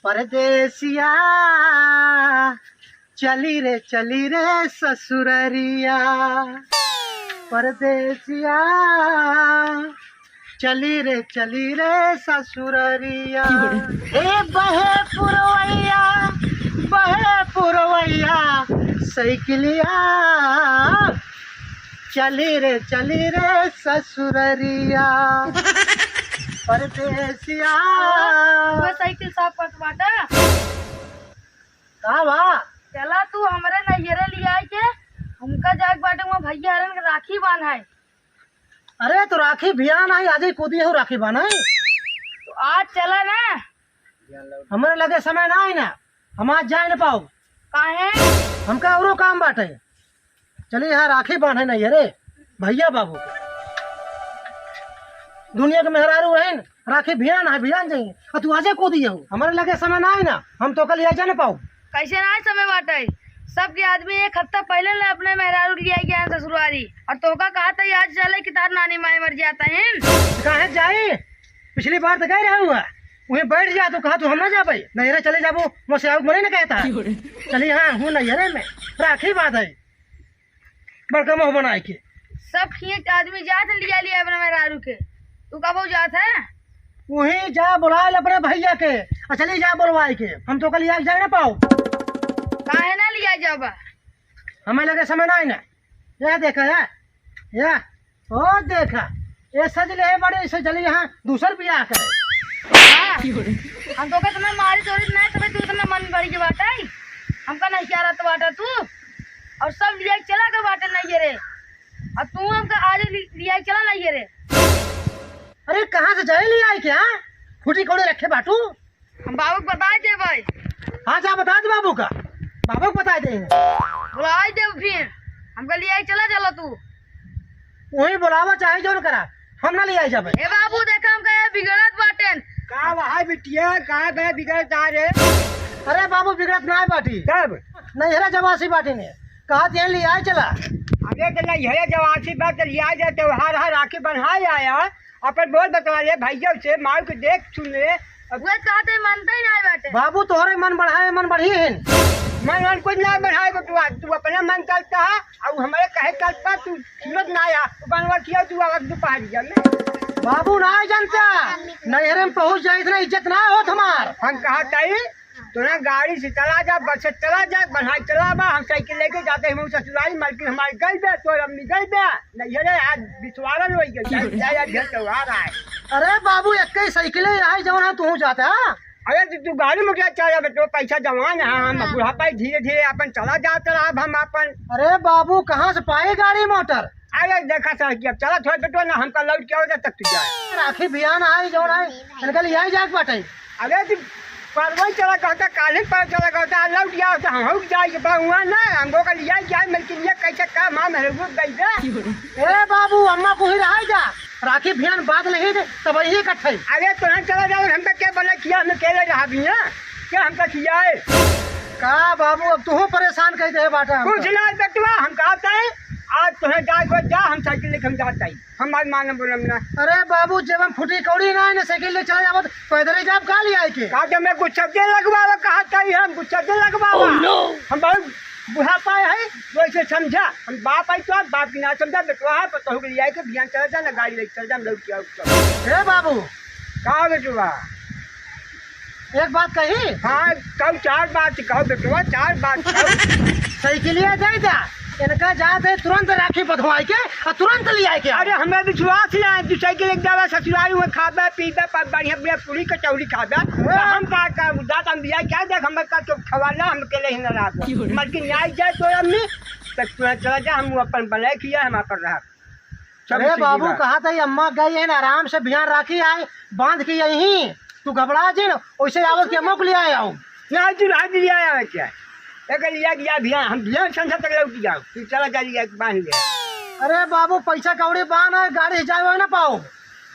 परदेसिया चली रे ससुररिया। परदेसिया चली रे ससुररिया। हे बहे पुरवैया साइकिलिया चली रे ससुररिया। परदेसिया साइकिल साफ कर बाटा का बा चला तू हमरे नैहरे लिया के हमका जाग बाटे वहाँ भैया हरन के राखी बांधाए। अरे तो राखी बियान आई आज ही कूदी हो राखी बांधाई। तो आज चला ना। हमारे लगे समय ना आई ना हम आज जा न पाओ। काहे हमका औरो काम बाटे। चलिए यहाँ राखी बांधे नहीं अरे भैया बाबू दुनिया के मेहरारू है राखी बियान है बियान जाइए और तू आजे कूदी हो। हमारे लगे समय ना आई ना हम तो कल जा न पाओ। कैसे ना समय बाटे सबके आदमी एक हफ्ता पहले ले अपने मेहरारू लिया गया ससुरारी और तोका कहा था आज चले कि तार नानी माई मर जाता है। कहे जाए पिछली बार तो गए रहे हुआ वहीं बैठ जा तो कहा तू हम ना जा पाई नहरे चले जाबो मुझसे आउट मरे ना कहता। चलिए हाँ हूँ नहरे में राखी बात है बड़का मुँह बनाए के सब ठीक आदमी जात लिया लिया अपने मेहरारू के तू कब जात है वहीं जा बुला अपने भैया के चलिए जा बुलवाए के हम तो कल जा ना पाओ। काहे ना लिया जाबा हमें लगे समय ना ना यह देखा या ओ देखा ये सज ले बड़े से चलिए यहाँ दूसर बियाह करे। हम तो तुम्हें मारी चोरी नहीं तो तू इतना मन भरी के बाटा हमका नहीं क्या रहा बाटा तू और सब लिया चला के बाटे नहीं रे और तू हमका आज लिया चला नहीं रे। अरे कहाँ से जाए लिया है क्या फूटी कौड़े रखे बाटू हम बाबू को बता दे भाई। हाँ जा बता दे बाबू का बाबू को बता देंगे बुला दे फिर हमका लिया चला तू वही बुलावा चाहे जो करा हम ना लिया जाबे। ए बाबू देखा हम कहे बिगड़त बाटेन का वहां बिटिया कहां गए बिगड़त आ रे। अरे बाबू बिगड़त ना बाटी कब नहीं हरा जवासी बाटी ने कहा ते लिया चला आगे के नहीं हरा जवासी बात लिया जाए त्योहार है राखी बंधाए आया अपन बोल बता ले भैया से मार के देख सुन ले वे कहते मानते ही नहीं बाटे। बाबू तोहरे मन बढ़ाए मन बढ़ी है मन कुछ ना बढ़ाए तू अपना मन करता है और हमारे कहे करता तू सूरत ना आया बनवा किया तू आवाज दोपहरिया में बाबू ना जानता नहरे में पहुंच जाए इतना इज्जत ना हो तुम्हार। हम कहा ताई तो ना गाड़ी से चला जा बस से चला जा बढ़ाई चला बा हम साइकिल लेके जाते हैं ससुराली मालकिन हमारे गई बे तो अम्मी गई बे नहरे आज बिछवाड़ा लोई के जाया घर त्योहार आए। अरे बाबू एक ही साइकिल है जवान तू जाता। अरे तू गाड़ी में क्या चला बेटो पैसा जवान है हम बुढ़ापा धीरे धीरे अपन चला जाता अब हम अपन। अरे बाबू कहाँ से पाए गाड़ी मोटर अरे देखा सर कि अब चला थोड़ा बेटो ना हमका लौट के तक तू जाए राखी बियान आई जो इनका लिया जाए बाटे। अरे तू परवई चला कहता काले पर चला कहता लौट गया हम जाए हुआ ना हमको का लिया जाए मिलके लिए कैसे काम हम गई ए बाबू अम्मा को ही रहा जा राखी बियान बात नहीं दे तब यही इकट्ठे। अरे तुरंत चला जाओ हमका क्या बोला किया हमें केले रहा भी है क्या हमका किया है का बाबू अब तू परेशान कर दे बाटा कुछ ना बेटवा हम कहते हैं आज तुम्हें जा हम साइकिल लेके हम जाता ही हमारे माने बोलम ना। अरे बाबू जब हम फुटी कौड़ी ना है साइकिल ले चला जाओ पैदल ही जाब का लिया के कहा मैं कुछ शब्द लगवावा कहा था हम कुछ शब्द लगवावा हम बहुत बुढ़ापा है वैसे समझा हम बाप आई तो बाप की ना समझा बेटवा है तो लिया के बियान चला जा ना गाड़ी लेके चल जा लोग क्या हे बाबू कहा बेटवा एक बात कही हाँ कब चार बात कहो बेटवा चार बात साइकिल जाए जा इनका जाते तुरंत राखी बधवाई के और तुरंत ले आए के। अरे हमें विश्वास नहीं है तू साइकिल एक जावा ससुराल में खाबे पीबे बढ़िया बढ़िया पूरी कचौड़ी खाबे हम का दात हम दिया क्या देख हम का तो खवाना हम अकेले ही ना रहा मलकी न्याय जाए तो अम्मी तक चला जा हम अपन बले किया हम अपन रहा। अरे बाबू कहा था अम्मा गई है ना आराम से बिहार राखी आए बांध के यही तू घबरा जी ना वैसे आवत के अम्मा को ले आया हूँ ना तू रात लिया आया क्या लिया गया भैया हम भैया संसा तक लौट जाओ फिर चला जा लिया बांध लिया। अरे बाबू पैसा कौड़ी बांध है गाड़ी से जाए ना पाओ।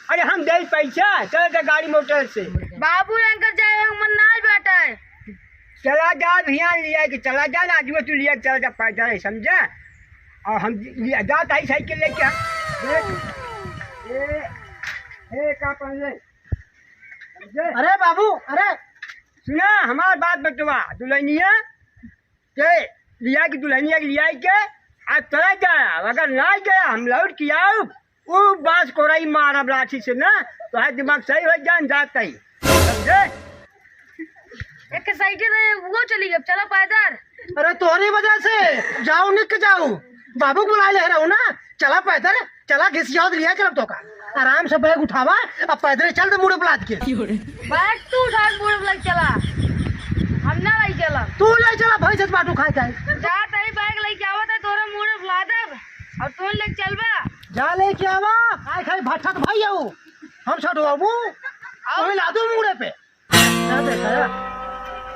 अरे हम दे पैसा चल गाड़ी मोटर से बाबू अंकल जाए मन ना बैठा है चला जा भैया लिया कि चला जा ना आज तू लिया चला जा पैदल समझा और हम लिया जाता है साइकिल लेके अरे बाबू अरे सुना हमार बात बतवा, दुल्हनिया के लिया की दुल्हनिया के लिया के आज चला जाए, अगर ना गया हम लौट के आओ वो बांस कोराई मारब लाठी से ना, तो है दिमाग सही हो जान जाता ही, समझे? एक साइकिल है वो चली गई, चला पैदल। अरे तोहरी वजह से जाऊ निक जाऊ, बाबू को बुला ले रहा हूँ ना, चला पैदल चला घिसिया लिया कर तो का आराम से बैग उठावा, अब पैदल चल दे मुड़े बुलाद के। बैग तू उठा के मुड़ लग चला, हम ना लाई चला। तू ले चला भाई से बाटू खाए जाए, जा तई बैग लेके आवत है तोरे मुड़े बुला दब और तू ले चलबा। जा लेके आवा, आए खाई भाठा तो भाई आऊ हम छोड़ बाबू ओए ला दू मुड़े पे। क्या देखा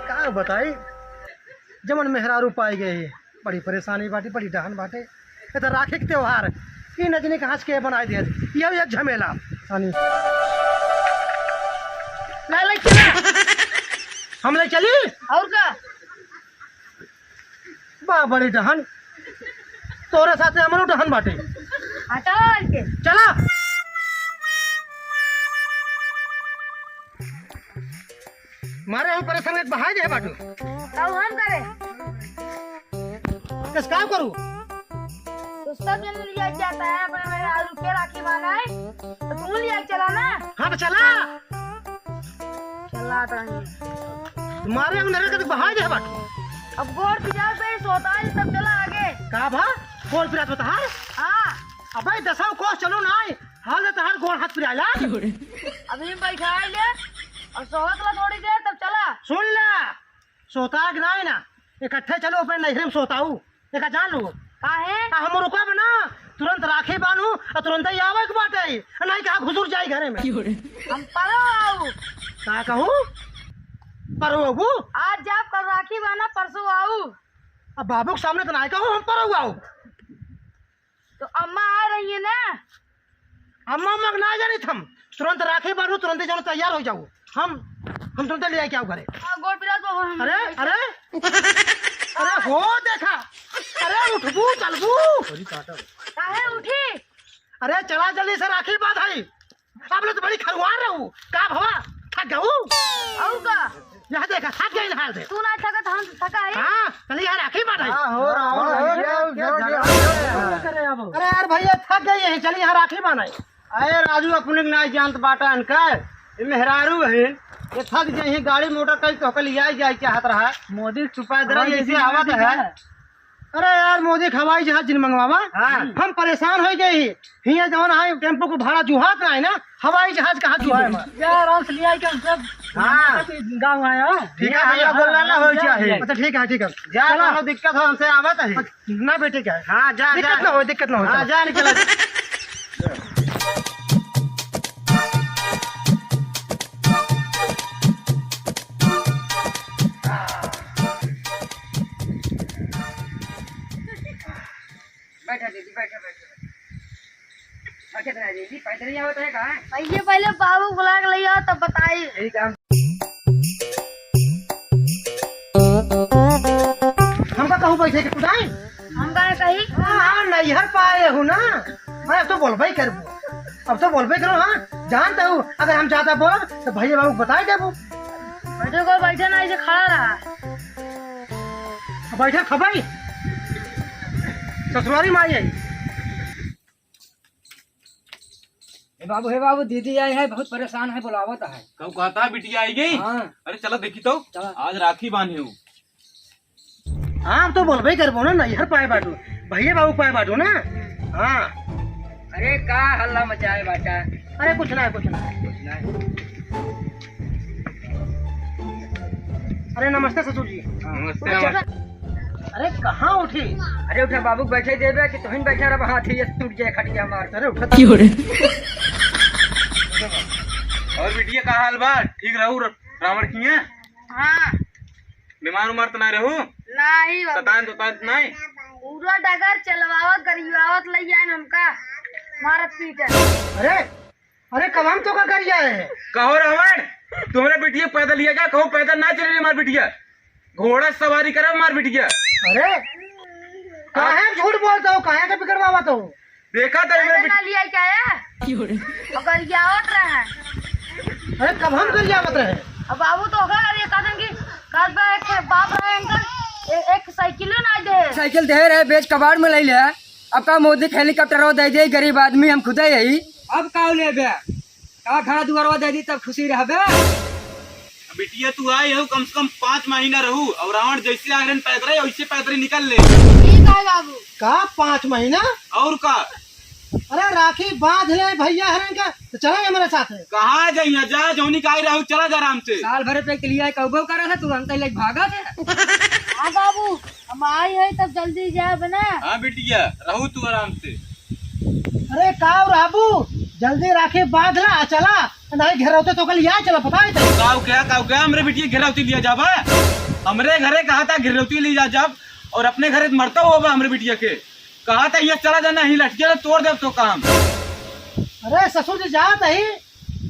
का बताई जमन मेहरारू पाई गई, बड़ी परेशानी बाटी, बड़ी डहन बाटे। ये तो राखी के त्योहार ई नजनी के हंस के बनाए दे, ये एक झमेला सानी ले चला हम ले चली। और का बा बड़ी डहन तोरे साथे हमरो डहन बाटे, हटा के चला। मारे हम परेशान एक बहाई दे बाटू, तब हम करे किस काम करूं? तो सब जन लिया जाता है, अपने मेरे आलू के राखी माना है तो तू लिया चला ना। हाँ तो चला, चला तो मारे हम नरे के बहाई दे बाटू। अब गोड़ पिजा पे सोता है तब चला आगे। का भा गोल पिरात बता हां हाँ अबे दसाव कोस चलो ना हाल तो हार गोल हाथ पिराला। अभी बैठा ले और सोहत ला थोड़ी देर तब चला। सुन ला सोता कि नहीं ना, इकट्ठे चलो अपने नहरे में सोताऊ, एक जान लो काहे हम रुका बना तुरंत राखी बानू और तुरंत ही आवे के बाटे, नहीं कहा घुसुर जाए घरे में। हम परो आऊ, का कहूं पर बाबू आज जब कल राखी बाना परसों आऊ। अब बाबू के सामने तो नहीं कहूं हम पर आओ, तो अम्मा आ रही है ना। अम्मा मग ना जानी थम, तुरंत राखी बानू तुरंत ही जानो तैयार हो जाओ, हम तुरंत ले आके आओ घरे। गोड़ पिरा तो हम अरे अरे अरे हो देखा, अरे उठबू चलबू काहे उठी। अरे चला जल्दी से राखी बात है, आप लोग तो बड़ी खरवार रहू का भवा थक गऊ। और का यहाँ देखा थक गई हाल से। तू ना थका तो हम थका है। हाँ चलिए यार राखी बात है। हो अरे यार भैया थक गई है, चलिए यहाँ राखी बात है। अरे राजू अपने नहीं जानत बाटा अनकर, ये मेहरारू है ये थक जाए गाड़ी मोटर कहीं तो लिया जाए चाहत रहा, मोदी छुपा दे ऐसे आवत है। अरे यार मोदी हवाई जहाज जिन मंगवावा, हाँ। हम परेशान हो गए हिया जवन है टेम्पो को भाड़ा जुहात ना है ना, हवाई जहाज कहाँ जुहा आराम से लिया सब। हाँ गाँव आया ठीक है भैया बोलना ना हो चाहिए। अच्छा ठीक है जा कोनो दिक्कत हो हमसे आवत है ना बेटे क्या है, हाँ जा दिक्कत ना हो दिक्कत ना हो। हाँ जा निकल। बैठा दीदी बैठा बैठा। अच्छा दीदी पैदल ही आवत है कहाँ? ये पहले बाबू बुला के लिया तब बताई। ठीक है हमका कहूँ बैठे के कुदाई हम कहे कही हाँ नैहर पाए हूँ ना, मैं अब तो बोलबे करबू, अब तो बोलबे करो। हाँ जानता हूँ अगर हम ज्यादा बोल तो भैया बाबू बताई देबू। बैठे को बैठे ना ऐसे खड़ा रहा। बैठा खबाई ससुरारी माई आई। हे बाबू दीदी आई है, बहुत परेशान है, बुलावत है। कब कहता बिटिया आई गई? हाँ। अरे चलो देखी तो आज राखी बांधे हो। हाँ अब तो बोलबे करबो ना, नैहर पाए बाटू भैया बाबू पाए बाटू ना। हाँ अरे का हल्ला मचाए बाटा। अरे कुछ ना कुछ ना। अरे नमस्ते ससुर जी। नमस्ते नमस्ते। अरे कहाँ उठी? अरे उठा बाबू बैठे देवे कि तुम बैठा रहा हाथी ये टूट जाए खटिया मार। अरे उठा और बिटिया का हाल बा? ठीक रहू रावण की है? हाँ बीमार उमार तो नहीं रहू? नहीं बाबू, सतान तो नहीं? पूरा डगर चलवावत गरीबावत लई जाए हमका मारत पीटत। अरे अरे कवाम तो का कर जाए। कहो रावण तुम्हारे बिटिया पैदल लिया क्या? कहो पैदल ना चले मार बिटिया, घोड़ा सवारी करे मार बिटिया। अरे कहाँ झूठ बोलता हूँ, कहाँ का बिगड़वा तो देखा था पैदल मेरे ना लिया क्या है और गरियावत रहा है। अरे कब हम कर जावत रहे। अब बाबू तो होगा अरे कदम की काल बा एक बाप रहे अंकल एक साइकिल ना दे साइकिल दे रहे बेच कबाड़ में ले ले अब का मोदी हेलीकॉप्टर दे दे गरीब आदमी हम खुदे यही अब का ले बे का घर दुआरवा दे दी तब खुशी रहबे। बिटिया तू आई हो कम से कम 5 महीना रहू और रावण जैसे आयरन पैद रहे वैसे पैदल निकल ले। ठीक है बाबू। का 5 महीना? और का अरे राखी बांध ले भैया हरन का तो चला हमारे साथ है। कहाँ जाइए जा जौनी का आई रहू चला जा आराम से। साल भर पे के लिए कबो करा था तू अंकल ले भागा थे। हाँ बाबू हम आई है तब जल्दी जाए बना। हाँ बिटिया रहू तू आराम से। अरे काव राबू जल्दी राखी बांध ला चला नहीं घर होते तो कल यहाँ चला पता है काव क्या हमरे बिटिया घेरौती लिया जाबा हमरे घरे कहा था घेरौती ली जा जब और अपने घरे मरता होगा हमरे बिटिया के कहा था ये चला जाना ही लटके तोड़ दे तो काम। अरे ससुर जी जात है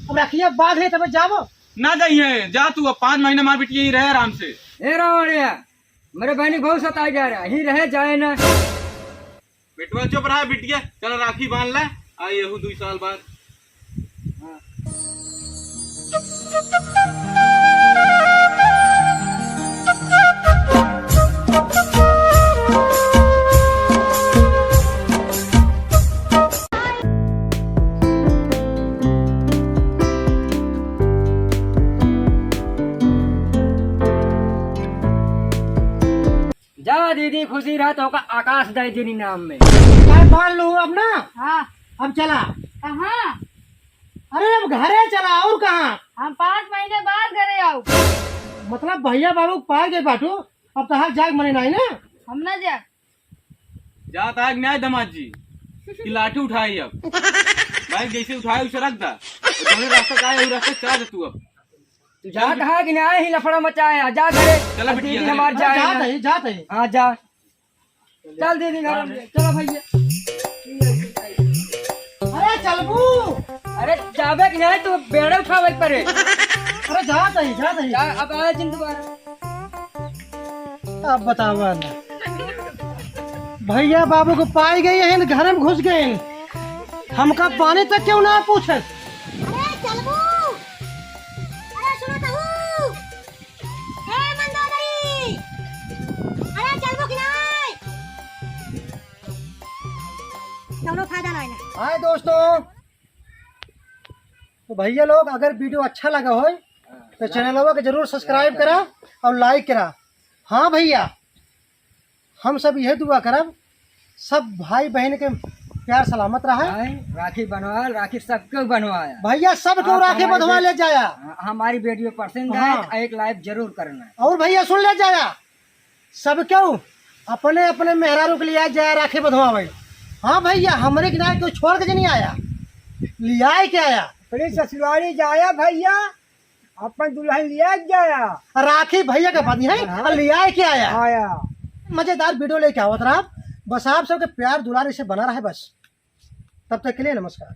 अब राखिया बांध है तब जाबो ना जाइए जा तू अब 5 महीने मार बिटिया ही रहे आराम से। ए रावणिया मेरे बहनी बहुत सताई जा रहा ही रहे जाए ना बेटवा चुप रहा बिटिया चल राखी बांध ले आई यहू 2 साल बाद। जा दीदी खुशी रहा तो आकाश दे दी नाम में मैं बांध लू अब ना। हाँ अब चला कहाँ? अरे अब घरे चला और कहाँ हम 5 महीने बाद घरे आओ। मतलब भैया बाबू पा गए बाटू अब तो हाथ जाग मने नहीं ना। हम ना जा जात आग न्याय दमाद जी की लाठी उठाई अब भाई जैसे उठाए उसे रख दा रास्ता का है रास्ता चला दे तू अब तू जा कहा कि ना ही लफड़ा मचाया जा घरे चला अब बिटिया दीदी घरे। हमार जाए जात ना। है जात है। हाँ जा चल दीदी घर में चलो भैया। अरे चलबू अरे जाबे कि नहीं तू बेड़े उठावे परे अरे जात है जात है। जा अब आए जिन दोबारा अब बतावा ना भैया बाबू को पाई गई है घर में घुस गए हमका पानी तक क्यों ना पूछे। अरे चलबू अरे सुनो तो ए मंदोदरी अरे चलबू कि नहीं कौनो फायदा नहीं ना। हाय दोस्तों तो भैया लोग अगर वीडियो अच्छा लगा हो तो चैनल को जरूर सब्सक्राइब करा और लाइक करा। हाँ भैया हम सब यह दुआ करब सब भाई बहन के प्यार सलामत रहा। राखी बनवाया राखी सबको बनवाया भैया सबको राखी बंधवा ले जाया। हमारी वीडियो पसंद हाँ। है एक लाइक जरूर करना। और भैया सुन ले जाया सब क्यों अपने अपने मेहरारू के लिए जाया राखी बंधवा भाई। हाँ भैया हमारे किनारे कोई छोड़ के नहीं आया लिया के आया अपनी ससुराली जाया भैया अपन दुल्हन लिया जाया राखी भैया का पति है और लिया के आया आया। मजेदार वीडियो लेके आवत रहा बस आप सबके प्यार दुलार इसे बना रहा है बस तब तक के लिए नमस्कार।